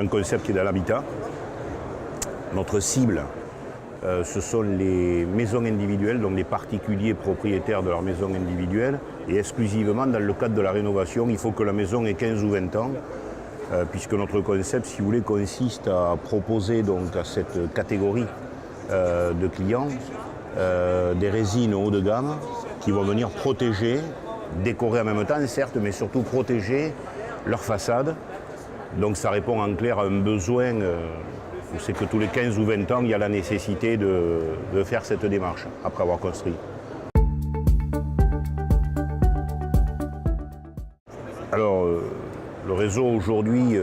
un concept qui est dans l'habitat. Notre cible, ce sont les maisons individuelles, donc les particuliers propriétaires de leur maison individuelle. Et exclusivement dans le cadre de la rénovation, il faut que la maison ait 15 ou 20 ans, puisque notre concept, si vous voulez, consiste à proposer donc à cette catégorie de clients des résines haut de gamme qui vont venir protéger, décorer en même temps, certes, mais surtout protéger leur façade. Donc ça répond en clair à un besoin, c'est que tous les 15 ou 20 ans, il y a la nécessité de faire cette démarche après avoir construit. Alors, le réseau aujourd'hui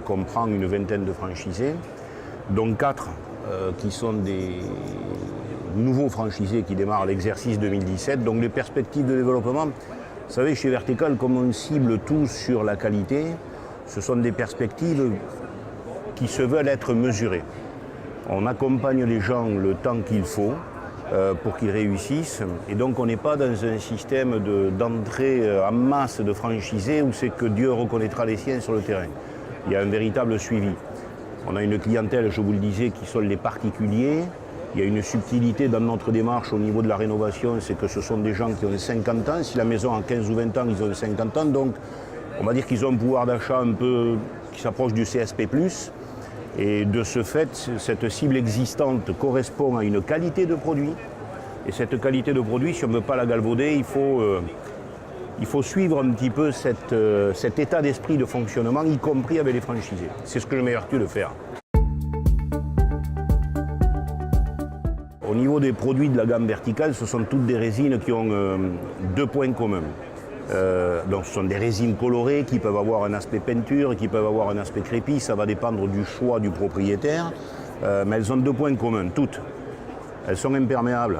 comprend une vingtaine de franchisés, dont 4 qui sont des nouveaux franchisés qui démarrent l'exercice 2017. Donc les perspectives de développement, vous savez, chez Vertical, comme on cible tous sur la qualité, ce sont des perspectives qui se veulent être mesurées. On accompagne les gens le temps qu'il faut pour qu'ils réussissent. Et donc on n'est pas dans un système d'entrée en masse de franchisés où c'est que Dieu reconnaîtra les siens sur le terrain. Il y a un véritable suivi. On a une clientèle, je vous le disais, qui sont les particuliers. Il y a une subtilité dans notre démarche au niveau de la rénovation, c'est que ce sont des gens qui ont 50 ans. Si la maison a 15 ou 20 ans, ils ont 50 ans. Donc on va dire qu'ils ont un pouvoir d'achat un peu qui s'approche du CSP+. Et de ce fait, cette cible existante correspond à une qualité de produit. Et cette qualité de produit, si on ne veut pas la galvauder, il faut suivre un petit peu cet état d'esprit de fonctionnement, y compris avec les franchisés. C'est ce que je m'évertue de faire. Au niveau des produits de la gamme Vertical, ce sont toutes des résines qui ont 2 points communs. Donc ce sont des résines colorées qui peuvent avoir un aspect peinture, qui peuvent avoir un aspect crépi, ça va dépendre du choix du propriétaire, mais elles ont 2 points communs, toutes. Elles sont imperméables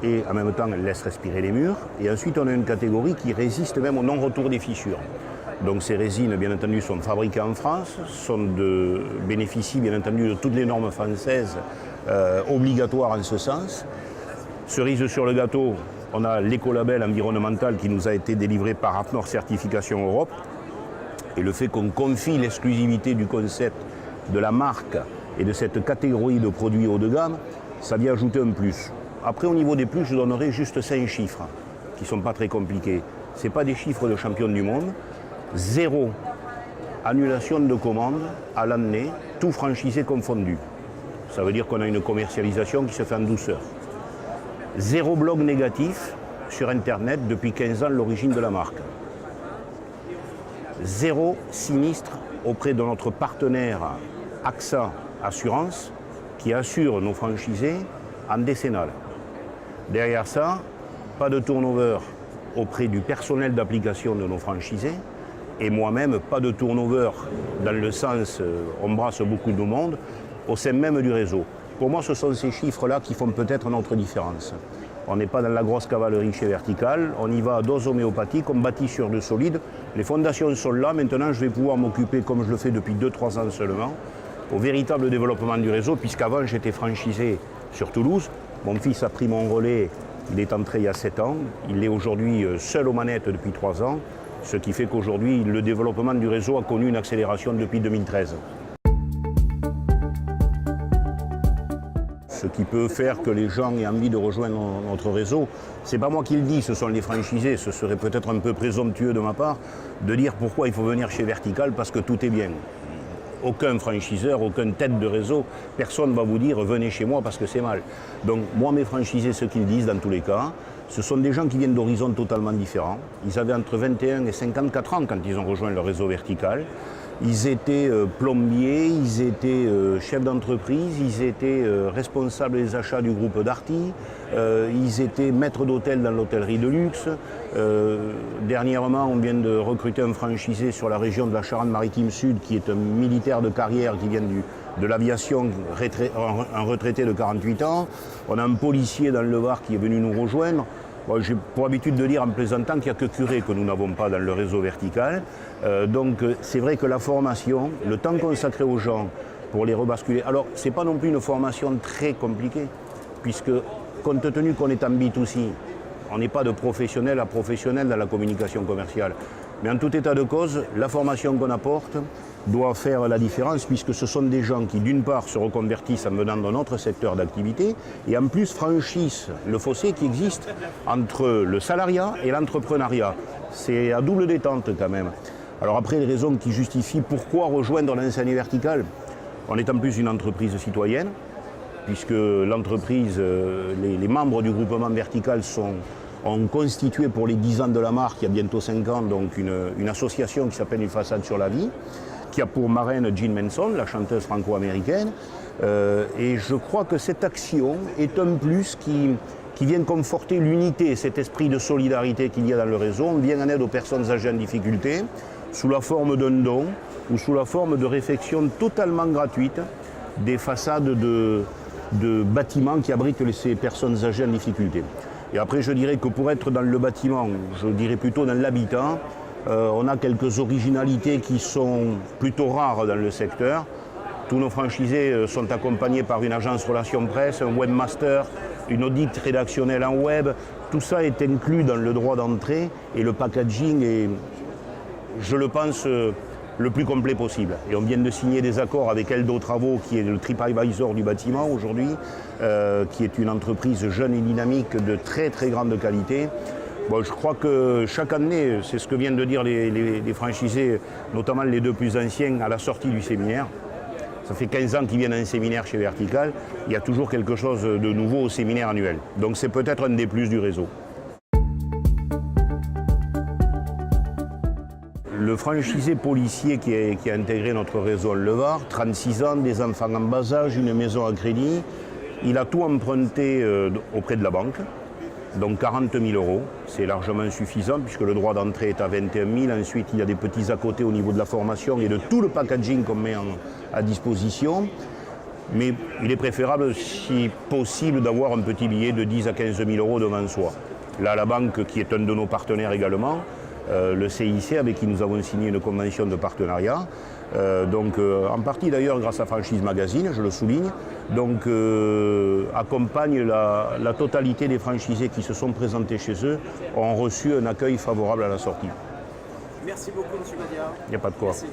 et en même temps elles laissent respirer les murs. Et ensuite on a une catégorie qui résiste même au non-retour des fissures. Donc ces résines, bien entendu, sont fabriquées en France, bénéficient bien entendu de toutes les normes françaises obligatoires en ce sens. Cerise sur le gâteau, on a l'écolabel environnemental qui nous a été délivré par APNOR Certification Europe. Et le fait qu'on confie l'exclusivité du concept, de la marque et de cette catégorie de produits haut de gamme, ça vient ajouter un plus. Après, au niveau des plus, je donnerai juste 5 chiffres qui ne sont pas très compliqués. Ce n'est pas des chiffres de champion du monde. 0 annulation de commande à l'année, tout franchisé confondu. Ça veut dire qu'on a une commercialisation qui se fait en douceur. 0 blog négatif sur Internet depuis 15 ans, l'origine de la marque. 0 sinistre auprès de notre partenaire AXA Assurance qui assure nos franchisés en décennale. Derrière ça, pas de turnover auprès du personnel d'application de nos franchisés et moi-même, pas de turnover dans le sens on brasse beaucoup de monde au sein même du réseau. Pour moi, ce sont ces chiffres-là qui font peut-être notre différence. On n'est pas dans la grosse cavalerie chez Vertical, on y va à dose homéopathique, on bâtit sur de solides. Les fondations sont là, maintenant je vais pouvoir m'occuper, comme je le fais depuis 2-3 ans seulement, au véritable développement du réseau, puisqu'avant j'étais franchisé sur Toulouse. Mon fils a pris mon relais, il est entré il y a 7 ans, il est aujourd'hui seul aux manettes depuis 3 ans, ce qui fait qu'aujourd'hui le développement du réseau a connu une accélération depuis 2013. Ce qui peut faire que les gens aient envie de rejoindre notre réseau, c'est pas moi qui le dis, ce sont les franchisés. Ce serait peut-être un peu présomptueux de ma part de dire pourquoi il faut venir chez Vertical parce que tout est bien. Aucun franchiseur, aucune tête de réseau, personne ne va vous dire venez chez moi parce que c'est mal. Donc moi mes franchisés, ce qu'ils disent dans tous les cas, ce sont des gens qui viennent d'horizons totalement différents. Ils avaient entre 21 et 54 ans quand ils ont rejoint le réseau Vertical. Ils étaient plombiers, ils étaient chefs d'entreprise, ils étaient responsables des achats du groupe Darty, ils étaient maîtres d'hôtel dans l'hôtellerie de luxe. Dernièrement, on vient de recruter un franchisé sur la région de la Charente-Maritime Sud qui est un militaire de carrière qui vient de l'aviation, un retraité de 48 ans. On a un policier dans le Var qui est venu nous rejoindre. Bon, j'ai pour habitude de dire en plaisantant qu'il n'y a que Curé que nous n'avons pas dans le réseau Vertical. Donc c'est vrai que la formation, le temps consacré aux gens pour les rebasculer. Alors ce n'est pas non plus une formation très compliquée, puisque compte tenu qu'on est en B2C, on n'est pas de professionnel à professionnel dans la communication commerciale. Mais en tout état de cause, la formation qu'on apporte doit faire la différence puisque ce sont des gens qui, d'une part, se reconvertissent en venant dans notre secteur d'activité et en plus franchissent le fossé qui existe entre le salariat et l'entrepreneuriat. C'est à double détente quand même. Alors après, les raisons qui justifient pourquoi rejoindre l'enseigne verticale, on est en plus une entreprise citoyenne, puisque l'entreprise, les membres du groupement vertical ont constitué pour les 10 ans de la marque, il y a bientôt 5 ans, donc une association qui s'appelle Une façade sur la vie, qui a pour marraine Jean Manson, la chanteuse franco-américaine. Et je crois que cette action est un plus qui vient conforter l'unité, cet esprit de solidarité qu'il y a dans le réseau. On vient en aide aux personnes âgées en difficulté, sous la forme d'un don ou sous la forme de réfection totalement gratuite des façades de bâtiments qui abritent ces personnes âgées en difficulté. Et après, je dirais que pour être dans le bâtiment, je dirais plutôt dans l'habitat, on a quelques originalités qui sont plutôt rares dans le secteur. Tous nos franchisés sont accompagnés par une agence relations presse, un webmaster, une audite rédactionnelle en web. Tout ça est inclus dans le droit d'entrée et le packaging est, je le pense, le plus complet possible. Et on vient de signer des accords avec Eldo Travaux, qui est le TripAdvisor du bâtiment aujourd'hui, qui est une entreprise jeune et dynamique de très très grande qualité. Bon, je crois que chaque année, c'est ce que viennent de dire les franchisés, notamment les deux plus anciens, à la sortie du séminaire. Ça fait 15 ans qu'ils viennent à un séminaire chez Vertical. Il y a toujours quelque chose de nouveau au séminaire annuel. Donc c'est peut-être un des plus du réseau. Le franchisé policier qui a intégré notre réseau Le Var, 36 ans, des enfants en bas âge, une maison à crédit, il a tout emprunté auprès de la banque. Donc 40 000 €, c'est largement suffisant puisque le droit d'entrée est à 21 000. Ensuite, il y a des petits à côté au niveau de la formation et de tout le packaging qu'on met à disposition. Mais il est préférable, si possible, d'avoir un petit billet de 10 à 15 000 € devant soi. Là, la banque, qui est un de nos partenaires également, le CIC, avec qui nous avons signé une convention de partenariat, en partie d'ailleurs grâce à Franchise Magazine, je le souligne, accompagne la totalité des franchisés qui se sont présentés chez eux, ont reçu un accueil favorable à la sortie. Merci beaucoup, M. Badia. Il n'y a pas de quoi. Merci.